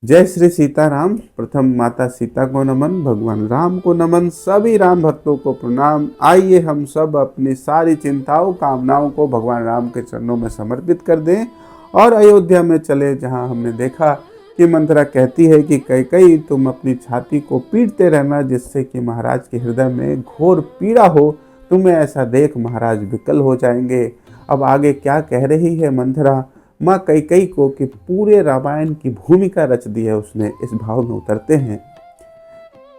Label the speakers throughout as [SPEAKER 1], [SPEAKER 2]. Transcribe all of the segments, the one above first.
[SPEAKER 1] जय श्री सीताराम। प्रथम माता सीता को नमन, भगवान राम को नमन, सभी राम भक्तों को प्रणाम। आइए हम सब अपनी सारी चिंताओं कामनाओं को भगवान राम के चरणों में समर्पित कर दें और अयोध्या में चले, जहां हमने देखा कि मंत्रा कहती है कि कैकेयी तुम अपनी छाती को पीटते रहना जिससे कि महाराज के हृदय में घोर पीड़ा हो। तुम्हें ऐसा देख महाराज विकल हो जाएंगे। अब आगे क्या कह रही है मंथरा माँ कैकेयी को कि पूरे रामायण की भूमिका रच दी है उसने। इस भाव में उतरते हैं।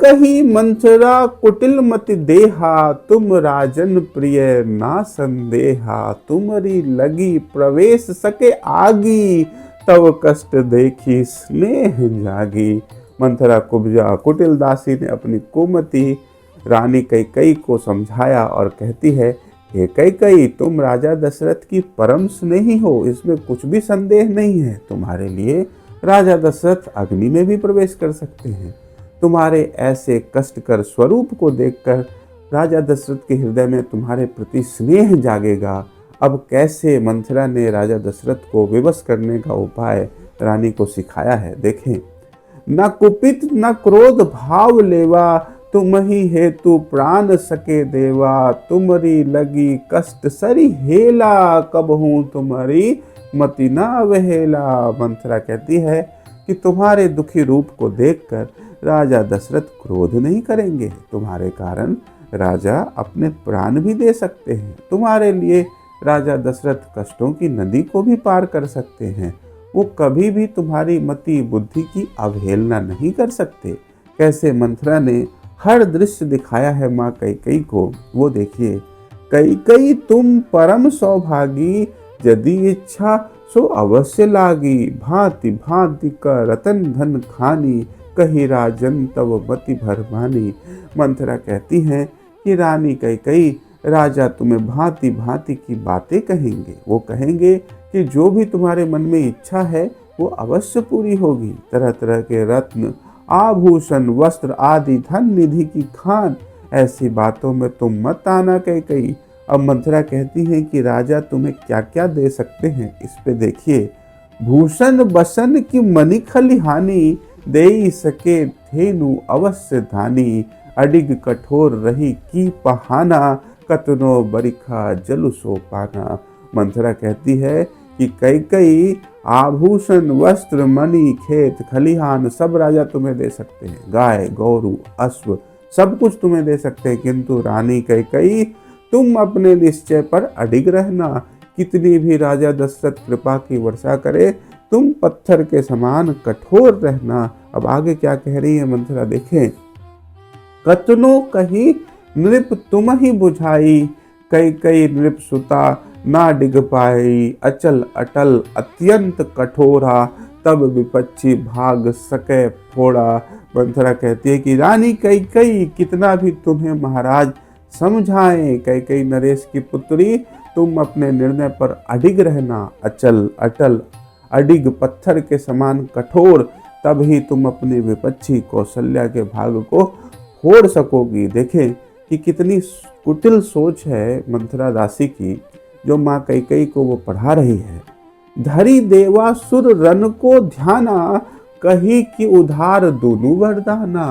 [SPEAKER 1] कही मंथरा कुटिल मति देहा, तुम राजन प्रिय ना संदेहा, तुम्हारी लगी प्रवेश सके आगी, तब कष्ट देखी स्नेह जागी। मंथरा कुब्जा कुटिल दासी ने अपनी कुमति रानी कैकेयी को समझाया और कहती है, हे कैकेयी, तुम राजा दशरथ की परम स्नेही हो, इसमें कुछ भी संदेह नहीं है। तुम्हारे लिए राजा दशरथ अग्नि में भी प्रवेश कर सकते हैं। तुम्हारे ऐसे कष्टकर स्वरूप को देखकर राजा दशरथ के हृदय में तुम्हारे प्रति स्नेह जागेगा। अब कैसे मंथरा ने राजा दशरथ को विवश करने का उपाय रानी को सिखाया है, देखें। न कुपित न क्रोध भाव लेवा, तुम ही हेतु प्राण सके देवा, तुम्हारी लगी कष्ट सरी हेला, कब हूँ तुम्हारी मति ना अवहेला। मंथरा कहती है कि तुम्हारे दुखी रूप को देखकर राजा दशरथ क्रोध नहीं करेंगे। तुम्हारे कारण राजा अपने प्राण भी दे सकते हैं। तुम्हारे लिए राजा दशरथ कष्टों की नदी को भी पार कर सकते हैं। वो कभी भी तुम्हारी मति बुद्धि की अवहेलना नहीं कर सकते। कैसे मंथरा ने हर दृश्य दिखाया है माँ कैकेयी को, वो देखिए। कैकेयी तुम परम सौभागी, यदि इच्छा सो अवश्य लागी, भांति भांति का रतन धन खानी, कही राजन तव मति भरमानी। मंथरा कहती हैं कि रानी कैकेयी, राजा तुम्हें भांति भांति की बातें कहेंगे। वो कहेंगे कि जो भी तुम्हारे मन में इच्छा है वो अवश्य पूरी होगी। तरह तरह के रत्न आभूषण वस्त्र आदि धन निधि की खान, ऐसी बातों में तुम मत आना कैकेयी। अब मंथरा कहती हैं कि राजा तुम्हें क्या क्या दे सकते हैं, इस पे देखिए। भूषण बसन की मणि खलिहानी, दे सके धेनु अवश्य धानी, अडिग कठोर रही की पहाना, कतनो बरिखा जलु सो पाना। मंथरा कहती है कि कैकेयी आभूषण वस्त्र मणि खेत खलिहान सब राजा तुम्हें दे सकते हैं, गाय गौरू अश्व सब कुछ तुम्हें दे सकते हैं, किंतु रानी कैकेयी तुम अपने निश्चय पर अडिग रहना। कितनी भी राजा दशरथ कृपा की वर्षा करे, तुम पत्थर के समान कठोर रहना। अब आगे क्या कह रही है मंथरा, देखें। कतनो कही नृप तुम ही बुझाई, कैकेयी नृप सुता ना डिग पाई, अचल अटल अत्यंत कठोरा, तब विपक्षी भाग सके फोड़ा। मंथरा कहती है कि रानी कैकेयी कितना भी तुम्हें महाराज समझाएं, कैकेयी नरेश की पुत्री, तुम अपने निर्णय पर अडिग रहना। अचल अटल अडिग पत्थर के समान कठोर, तब ही तुम अपने विपक्षी कौशल्या के भाग को फोड़ सकोगी। देखें कि कितनी कुटिल सोच है मंथरा दासी की, जो माँ कैकेयी को वो पढ़ा रही है। धरी देवा सुर रन को ध्याना, कही कि उधार दोनों वरदाना,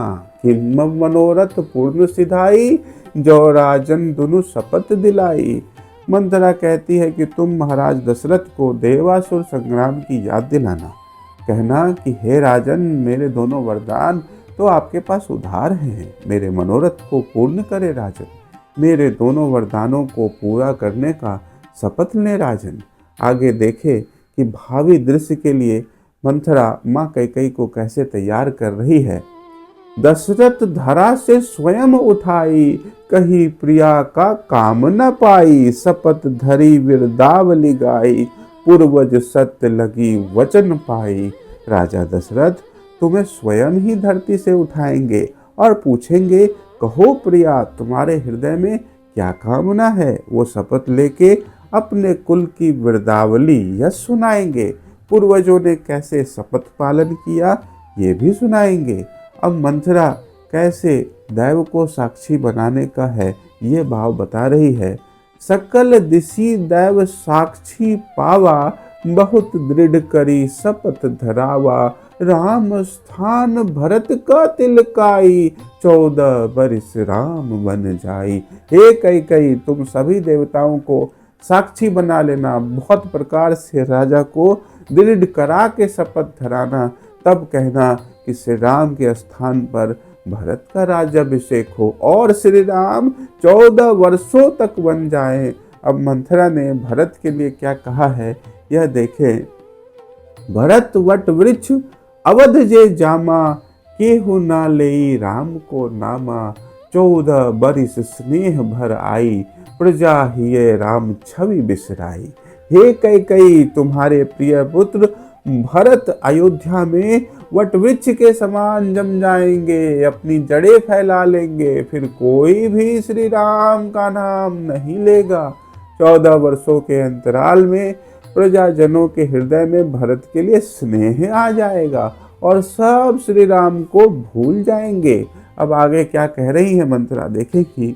[SPEAKER 1] हिम मनोरथ पूर्ण सिधाई, जो राजन दोनों शपथ दिलाई। मंथरा कहती है कि तुम महाराज दशरथ को देवासुर संग्राम की याद दिलाना, कहना कि हे राजन, मेरे दोनों वरदान तो आपके पास उधार हैं, मेरे मनोरथ को पूर्ण करे राजन, मेरे दोनों वरदानों को पूरा करने का शपथ लें राजन। आगे देखे कि भावी दृश्य के लिए मंथरा माँ कैकेयी को कैसे तैयार कर रही है। दशरथ धरा से स्वयं उठाई, कही प्रिया का काम न पाई, शपथ धरी विरदावली गाई, पूर्वज सत्य लगी वचन पाई। राजा दशरथ तुम्हें स्वयं ही धरती से उठाएंगे और पूछेंगे, कहो प्रिया, तुम्हारे हृदय में क्या कामना है। वो शपथ लेके अपने कुल की वृद्धावली यश सुनाएंगे। पूर्वजों ने कैसे शपथ पालन किया ये भी सुनाएंगे। अब मंथरा कैसे दैव को साक्षी बनाने का है ये भाव बता रही है। सकल दिशी दैव साक्षी पावा, बहुत दृढ़ करी शपथ धरावा, राम स्थान भरत का तिलकाई, 14 बरिस राम बन जाई। हे कई तुम सभी देवताओं को साक्षी बना लेना, बहुत प्रकार से राजा को दृढ़ करा के शपथ धराना, तब कहना कि श्री राम के स्थान पर भरत का राज्याभिषेक हो और श्री राम 14 वर्षों तक बन जाए। अब मंथरा ने भरत के लिए क्या कहा है यह देखें। भरत वट वृक्ष अवध जे जामा, केहू ना लेई राम को नामा, 14 बरिस स्नेह भर आई, प्रजा हिये राम छवि बिसराई। हे कई तुम्हारे प्रिय पुत्र भरत अयोध्या में वटवृक्ष के समान जम जाएंगे, अपनी जड़ें फैला लेंगे, फिर कोई भी श्री राम का नाम नहीं लेगा। 14 वर्षों के अंतराल में प्रजाजनों के हृदय में भरत के लिए स्नेह आ जाएगा और सब श्री राम को भूल जाएंगे। अब आगे क्या कह रही है मंत्रा देखें कि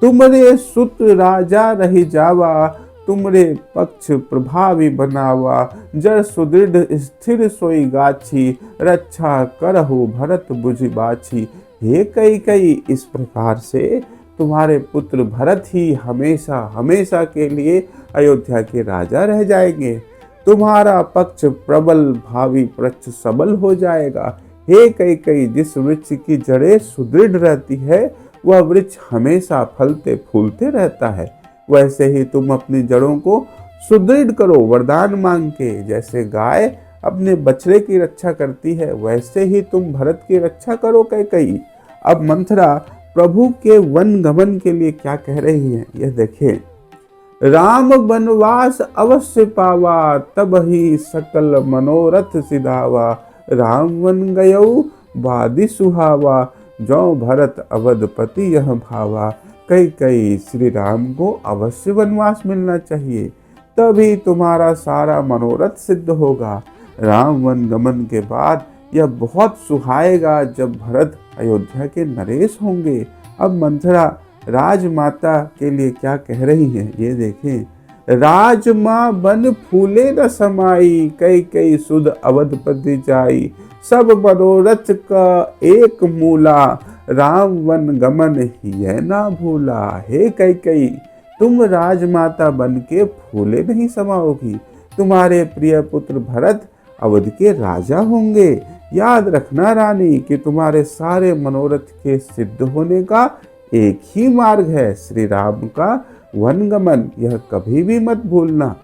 [SPEAKER 1] तुमरे सुत राजा रही जावा, तुमरे पक्ष प्रभावी बनावा, जड़ सुदृढ़ स्थिर सोई गाछी, रक्षा करहु भरत बुझि बाछी। हे कई इस प्रकार से तुम्हारे पुत्र भरत ही हमेशा हमेशा के लिए अयोध्या के राजा रह जाएंगे। तुम्हारा पक्ष प्रबल भावी वृक्ष सबल हो जाएगा। हे कई जिस वृक्ष की जड़ें सुदृढ़ रहती है वह वृक्ष हमेशा फलते फूलते रहता है। वैसे ही तुम अपनी जड़ों को सुदृढ़ करो वरदान मांग के। जैसे गाय अपने बछड़े की रक्षा करती है वैसे ही तुम भरत की रक्षा करो कई। अब मंथरा प्रभु के वन गमन के लिए क्या कह रही है यह देखें। राम वनवास अवश्य पावा, तब ही सकल मनोरथ सिधावा, राम वन गयऊ बादी सुहावा, जो भरत अवधपति यह भावा। कई श्री राम को अवश्य वनवास मिलना चाहिए, तभी तुम्हारा सारा मनोरथ सिद्ध होगा। राम वन गमन के बाद यह बहुत सुहाएगा जब भरत अयोध्या के नरेश होंगे। अब मंथरा राजमाता के लिए क्या कह रही है ये देखें। राजमा बन फूले न समाई, कई सुध अवधपति जाई, सब मनोरथ का एक मूला, राम वन गमन ही ना भूला। हे कई तुम राजमाता बन के फूले नहीं समाओगी, तुम्हारे प्रिय पुत्र भरत अवध के राजा होंगे। याद रखना रानी कि तुम्हारे सारे मनोरथ के सिद्ध होने का एक ही मार्ग है, श्री राम का वनगमन, यह कभी भी मत भूलना।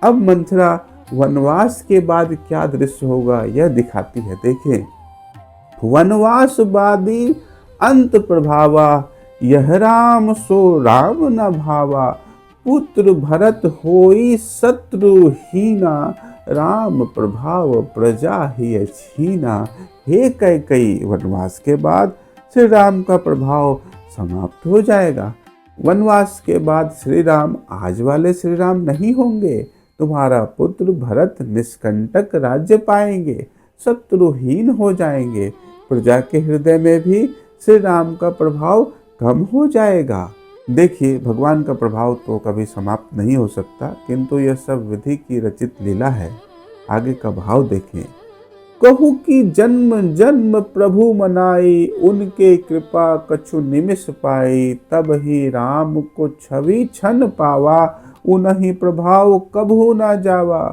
[SPEAKER 1] अब मंथरा वनवास के बाद क्या दृश्य होगा यह दिखाती है देखें। वनवास बादी अंत प्रभावा, यह राम सो राम न भावा, पुत्र भरत होई शत्रुहीना, राम प्रभाव प्रजा ही छीना। हे कई वनवास के बाद श्री राम का प्रभाव समाप्त हो जाएगा। वनवास के बाद श्री राम आज वाले श्री राम नहीं होंगे। तुम्हारा पुत्र भरत निष्कंटक राज्य पाएंगे, शत्रुहीन हो जाएंगे, प्रजा के हृदय में भी श्री राम का प्रभाव कम हो जाएगा। देखिए भगवान का प्रभाव तो कभी समाप्त नहीं हो सकता, किंतु यह सब विधि की रचित लीला है। आगे का भाव देखें। कहू कि जन्म जन्म प्रभु मनाई, उनके कृपा कछु निमिष पाई, तब ही राम को छवि छन पावा, उन्हीं प्रभाव कभू ना जावा।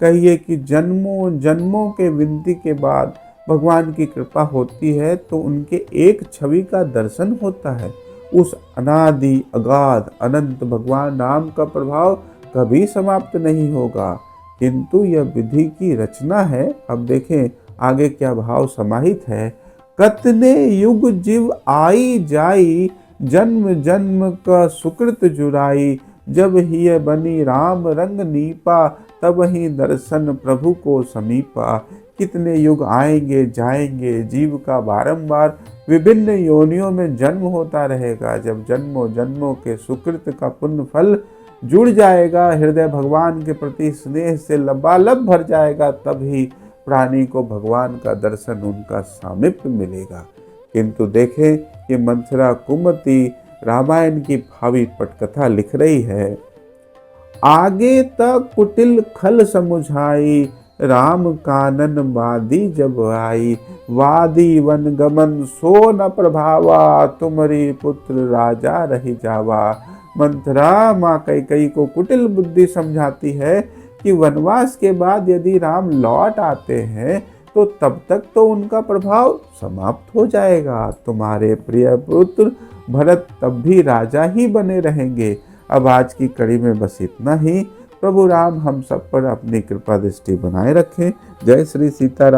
[SPEAKER 1] कहिए कि जन्मों जन्मों के विनती के बाद भगवान की कृपा होती है तो उनके एक छवि का दर्शन होता है। उस अनादि अगाध अनंत भगवान राम का प्रभाव कभी समाप्त नहीं होगा, किंतु यह विधि की रचना है। अब देखें आगे क्या भाव समाहित है। कतने युग जीव आई जाई, जन्म जन्म का सुकृत जुराई, जब ही बनी राम रंग नीपा, तब ही दर्शन प्रभु को समीपा। कितने युग आएंगे जाएंगे, जीव का बारंबार विभिन्न योनियों में जन्म होता रहेगा। जब जन्मों जन्मों के सुकृत का पुण्य फल जुड़ जाएगा, हृदय भगवान के प्रति स्नेह से लबालब भर जाएगा, तभी प्राणी को भगवान का दर्शन उनका सामीप्य मिलेगा। किंतु देखें कि मंथरा कुमति रामायण की भावी पटकथा लिख रही है। आगे तक कुटिल खल समुझाई, राम कानन बादी जब आई। वादी वन गमन सो न प्रभावा, तुम्हारी पुत्र राजा रही जावा। मंथरा माँ कैकेयी को कुटिल बुद्धि समझाती है कि वनवास के बाद यदि राम लौट आते हैं तो तब तक तो उनका प्रभाव समाप्त हो जाएगा। तुम्हारे प्रिय पुत्र भरत तब भी राजा ही बने रहेंगे। अब आज की कड़ी में बस इतना ही। प्रभु राम हम सब पर अपनी कृपा दृष्टि बनाए रखें। जय श्री सीताराम।